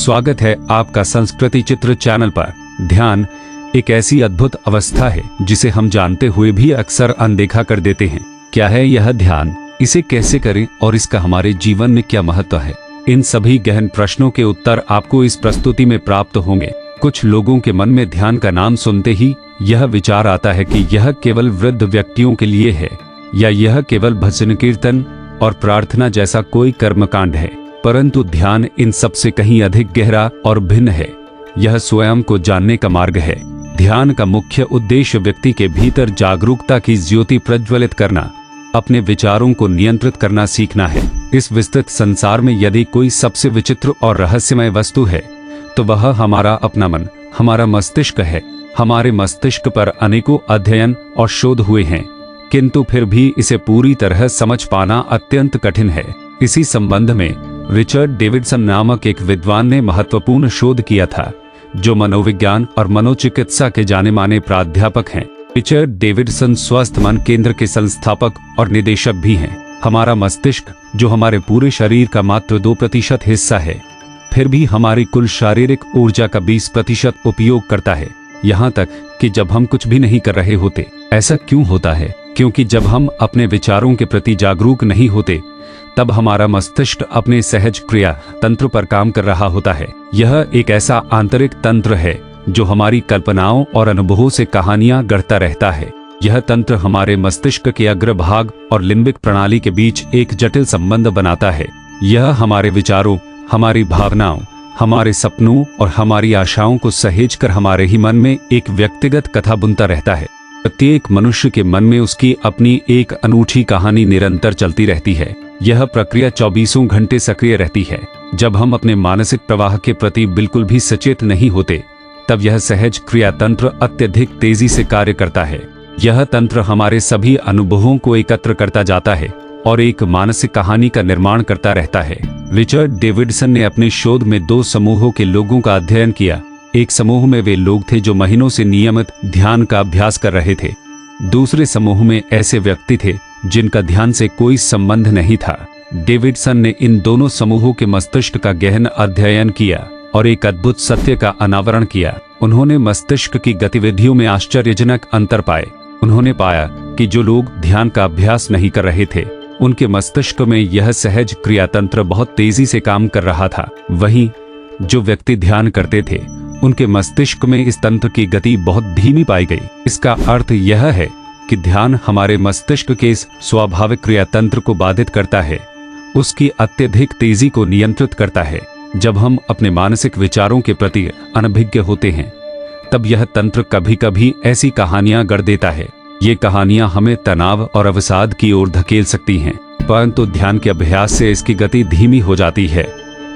स्वागत है आपका संस्कृति चित्र चैनल पर। ध्यान एक ऐसी अद्भुत अवस्था है जिसे हम जानते हुए भी अक्सर अनदेखा कर देते हैं। क्या है यह ध्यान, इसे कैसे करें और इसका हमारे जीवन में क्या महत्व है? इन सभी गहन प्रश्नों के उत्तर आपको इस प्रस्तुति में प्राप्त होंगे। कुछ लोगों के मन में ध्यान का नाम सुनते ही यह विचार आता है कि यह केवल वृद्ध व्यक्तियों के लिए है या यह केवल भजन कीर्तन और प्रार्थना जैसा कोई कर्मकांड है। परंतु ध्यान इन सबसे कहीं अधिक गहरा और भिन्न है। यह स्वयं को जानने का मार्ग है। ध्यान का मुख्य उद्देश्य व्यक्ति के भीतर जागरूकता की ज्योति प्रज्वलित करना, अपने विचारों को नियंत्रित करना सीखना है। इस विस्तृत संसार में यदि कोई सबसे विचित्र और रहस्यमय वस्तु है तो वह हमारा अपना मन, हमारा मस्तिष्क है। हमारे मस्तिष्क पर अनेकों अध्ययन और शोध हुए हैं, किंतु फिर भी इसे पूरी तरह समझ पाना अत्यंत कठिन है। इसी संबंध में रिचर्ड डेविडसन नामक एक विद्वान ने महत्वपूर्ण शोध किया था, जो मनोविज्ञान और मनोचिकित्सा के जाने माने प्राध्यापक हैं। रिचर्ड डेविडसन स्वस्थ मन केंद्र के संस्थापक और निदेशक भी हैं। हमारा मस्तिष्क, जो हमारे पूरे शरीर का मात्र 2% हिस्सा है, फिर भी हमारी कुल शारीरिक ऊर्जा का 20% उपयोग करता है, यहाँ तक कि जब हम कुछ भी नहीं कर रहे होते। ऐसा क्यों होता है? क्योंकि जब हम अपने विचारों के प्रति जागरूक नहीं होते तब हमारा मस्तिष्क अपने सहज क्रिया तंत्र पर काम कर रहा होता है। यह एक ऐसा आंतरिक तंत्र है जो हमारी कल्पनाओं और अनुभवों से कहानियां गढ़ता रहता है। यह तंत्र हमारे मस्तिष्क के अग्रभाग और लिम्बिक प्रणाली के बीच एक जटिल संबंध बनाता है। यह हमारे विचारों, हमारी भावनाओं, हमारे सपनों और हमारी आशाओं को सहेजकर हमारे ही मन में एक व्यक्तिगत कथा बुनता रहता है। प्रत्येक मनुष्य के मन में उसकी अपनी एक अनूठी कहानी निरंतर चलती रहती है। यह प्रक्रिया 24 घंटे सक्रिय रहती है। जब हम अपने मानसिक प्रवाह के प्रति बिल्कुल भी सचेत नहीं होते तब यह सहज क्रिया तंत्र अत्यधिक तेजी से कार्य करता है। यह तंत्र हमारे सभी अनुभवों को एकत्र करता जाता है और एक मानसिक कहानी का निर्माण करता रहता है। रिचर्ड डेविडसन ने अपने शोध में 2 समूहों के लोगों का अध्ययन किया। एक समूह में वे लोग थे जो महीनों से नियमित ध्यान का अभ्यास कर रहे थे। दूसरे समूह में ऐसे व्यक्ति थे जिनका ध्यान से कोई संबंध नहीं था। डेविडसन ने इन दोनों समूहों के मस्तिष्क का गहन अध्ययन किया और एक अद्भुत सत्य का अनावरण किया। उन्होंने मस्तिष्क की गतिविधियों में आश्चर्यजनक अंतर पाए। उन्होंने पाया कि जो लोग ध्यान का अभ्यास नहीं कर रहे थे उनके मस्तिष्क में यह सहज क्रियातंत्र बहुत तेजी से काम कर रहा था। वहीं जो व्यक्ति ध्यान करते थे उनके मस्तिष्क में इस तंत्र की गति बहुत धीमी पाई गई। इसका अर्थ यह है कि ध्यान हमारे मस्तिष्क के इस स्वाभाविक क्रियातंत्र को बाधित करता है, उसकी अत्यधिक तेजी को नियंत्रित करता है। जब हम अपने मानसिक विचारों के प्रति अनभिज्ञ होते हैं तब यह तंत्र कभी कभी ऐसी कहानियां गढ़ देता है। ये कहानियां हमें तनाव और अवसाद की ओर धकेल सकती हैं, परंतु ध्यान के अभ्यास से इसकी गति धीमी हो जाती है,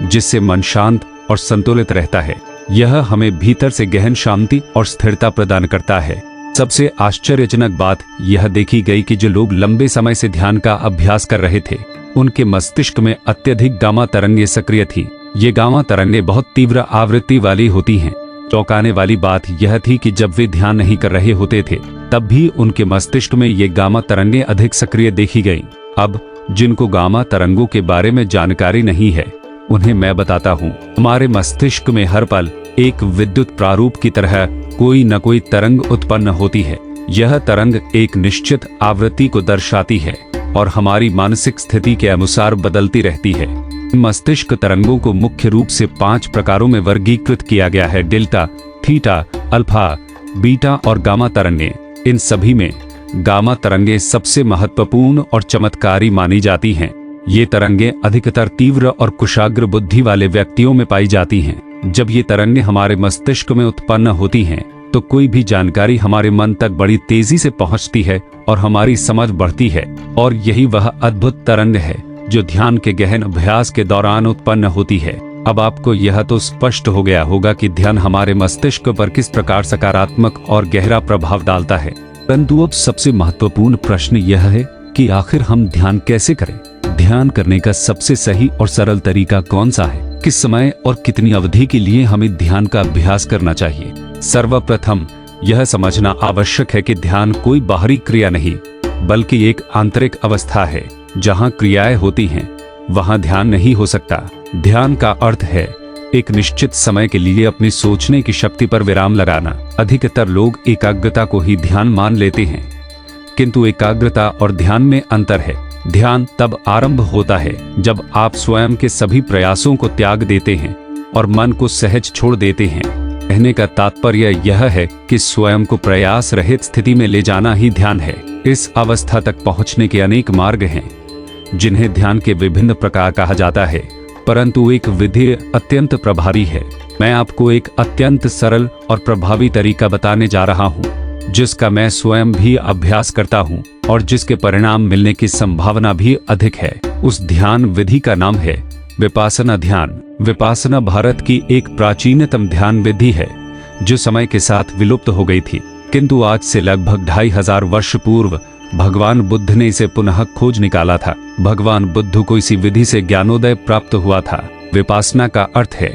जिससे मन शांत और संतुलित रहता है। यह हमें भीतर से गहन शांति और स्थिरता प्रदान करता है। सबसे आश्चर्यजनक बात यह देखी गई कि जो लोग लंबे समय से ध्यान का अभ्यास कर रहे थे उनके मस्तिष्क में अत्यधिक गामा तरंगें सक्रिय थी। ये गामा तरंगें बहुत तीव्र आवृत्ति वाली होती हैं। चौंकाने वाली बात यह थी कि जब वे ध्यान नहीं कर रहे होते थे तब भी उनके मस्तिष्क में ये गामा तरंगें अधिक सक्रिय देखी गईं। अब जिनको गामा तरंगों के बारे में जानकारी नहीं है उन्हें मैं बताता हूँ। हमारे मस्तिष्क में हर पल एक विद्युत प्रारूप की तरह कोई न कोई तरंग उत्पन्न होती है। यह तरंग एक निश्चित आवृत्ति को दर्शाती है और हमारी मानसिक स्थिति के अनुसार बदलती रहती है। मस्तिष्क तरंगों को मुख्य रूप से 5 प्रकारों में वर्गीकृत किया गया है: डेल्टा, थीटा, अल्फा, बीटा और गामा तरंगें। इन सभी में गामा तरंगें सबसे महत्वपूर्ण और चमत्कारी मानी जाती हैं। ये तरंगें अधिकतर तीव्र और कुशाग्र बुद्धि वाले व्यक्तियों में पाई जाती हैं। जब ये तरंगें हमारे मस्तिष्क में उत्पन्न होती हैं तो कोई भी जानकारी हमारे मन तक बड़ी तेजी से पहुंचती है और हमारी समझ बढ़ती है। और यही वह अद्भुत तरंग है जो ध्यान के गहन अभ्यास के दौरान उत्पन्न होती है। अब आपको यह तो स्पष्ट हो गया होगा कि ध्यान हमारे मस्तिष्क पर किस प्रकार सकारात्मक और गहरा प्रभाव डालता है। परंतु अब सबसे महत्वपूर्ण प्रश्न यह है कि आखिर हम ध्यान कैसे करें? ध्यान करने का सबसे सही और सरल तरीका कौन सा है? किस समय और कितनी अवधि के लिए हमें ध्यान का अभ्यास करना चाहिए? सर्वप्रथम यह समझना आवश्यक है कि ध्यान कोई बाहरी क्रिया नहीं बल्कि एक आंतरिक अवस्था है। जहाँ क्रियाएं होती हैं वहाँ ध्यान नहीं हो सकता। ध्यान का अर्थ है एक निश्चित समय के लिए अपनी सोचने की शक्ति पर विराम लगाना। अधिकतर लोग एकाग्रता को ही ध्यान मान लेते हैं, किंतु एकाग्रता और ध्यान में अंतर है। ध्यान तब आरंभ होता है जब आप स्वयं के सभी प्रयासों को त्याग देते हैं और मन को सहज छोड़ देते हैं। कहने का तात्पर्य यह है कि स्वयं को प्रयास रहित स्थिति में ले जाना ही ध्यान है। इस अवस्था तक पहुंचने के अनेक मार्ग हैं, जिन्हें ध्यान के विभिन्न प्रकार कहा जाता है, परंतु एक विधि अत्यंत प्रभावी है। मैं आपको एक अत्यंत सरल और प्रभावी तरीका बताने जा रहा हूं, जिसका मैं स्वयं भी अभ्यास करता हूं और जिसके परिणाम मिलने की संभावना भी अधिक है। उस ध्यान विधि का नाम है विपासना ध्यान। विपासना भारत की एक प्राचीनतम ध्यान विधि है, जो समय के साथ विलुप्त हो गई थी, किंतु आज से लगभग 2500 वर्ष पूर्व भगवान बुद्ध ने इसे पुनः खोज निकाला था। भगवान बुद्ध को इसी विधि से ज्ञानोदय प्राप्त हुआ था। विपासना का अर्थ है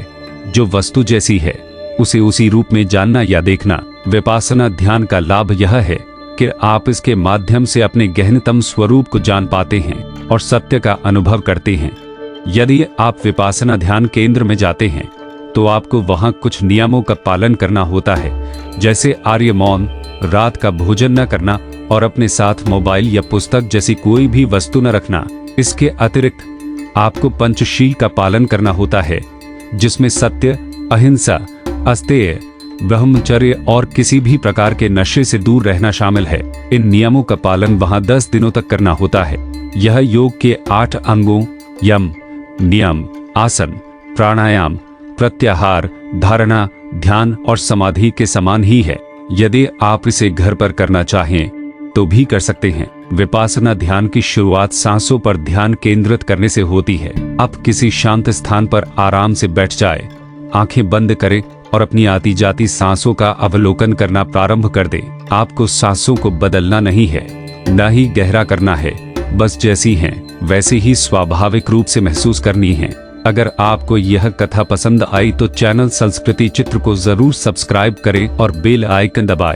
जो वस्तु जैसी है उसे उसी रूप में जानना या देखना। विपासना ध्यान का लाभ यह है कि आप इसके माध्यम से अपने गहनतम स्वरूप को जान पाते हैं और सत्य का अनुभव करते हैं। यदि आप विपासना ध्यान केंद्र में जाते हैं तो आपको वहां कुछ नियमों का पालन करना होता है, जैसे आर्य मौन, रात का भोजन न करना और अपने साथ मोबाइल या पुस्तक जैसी कोई भी वस्तु न रखना। इसके अतिरिक्त आपको पंचशील का पालन करना होता है, जिसमें सत्य, अहिंसा, अस्तेय, ब्रह्मचर्य और किसी भी प्रकार के नशे से दूर रहना शामिल है। इन नियमों का पालन वहां 10 दिनों तक करना होता है। यह योग के 8 अंगों यम, नियम, आसन, प्राणायाम, प्रत्याहार, धारणा, ध्यान और समाधि के समान ही है। यदि आप इसे घर पर करना चाहें तो भी कर सकते हैं। विपासना ध्यान की शुरुआत सांसों पर ध्यान केंद्रित करने से होती है। आप किसी शांत स्थान पर आराम से बैठ जाएं, आंखें बंद करें और अपनी आती जाती सांसों का अवलोकन करना प्रारंभ कर दें। आपको सांसों को बदलना नहीं है, न ही गहरा करना है, बस जैसी हैं वैसे ही स्वाभाविक रूप से महसूस करनी है। अगर आपको यह कथा पसंद आई तो चैनल संस्कृति चित्र को जरूर सब्सक्राइब करें और बेल आइकन दबाएं।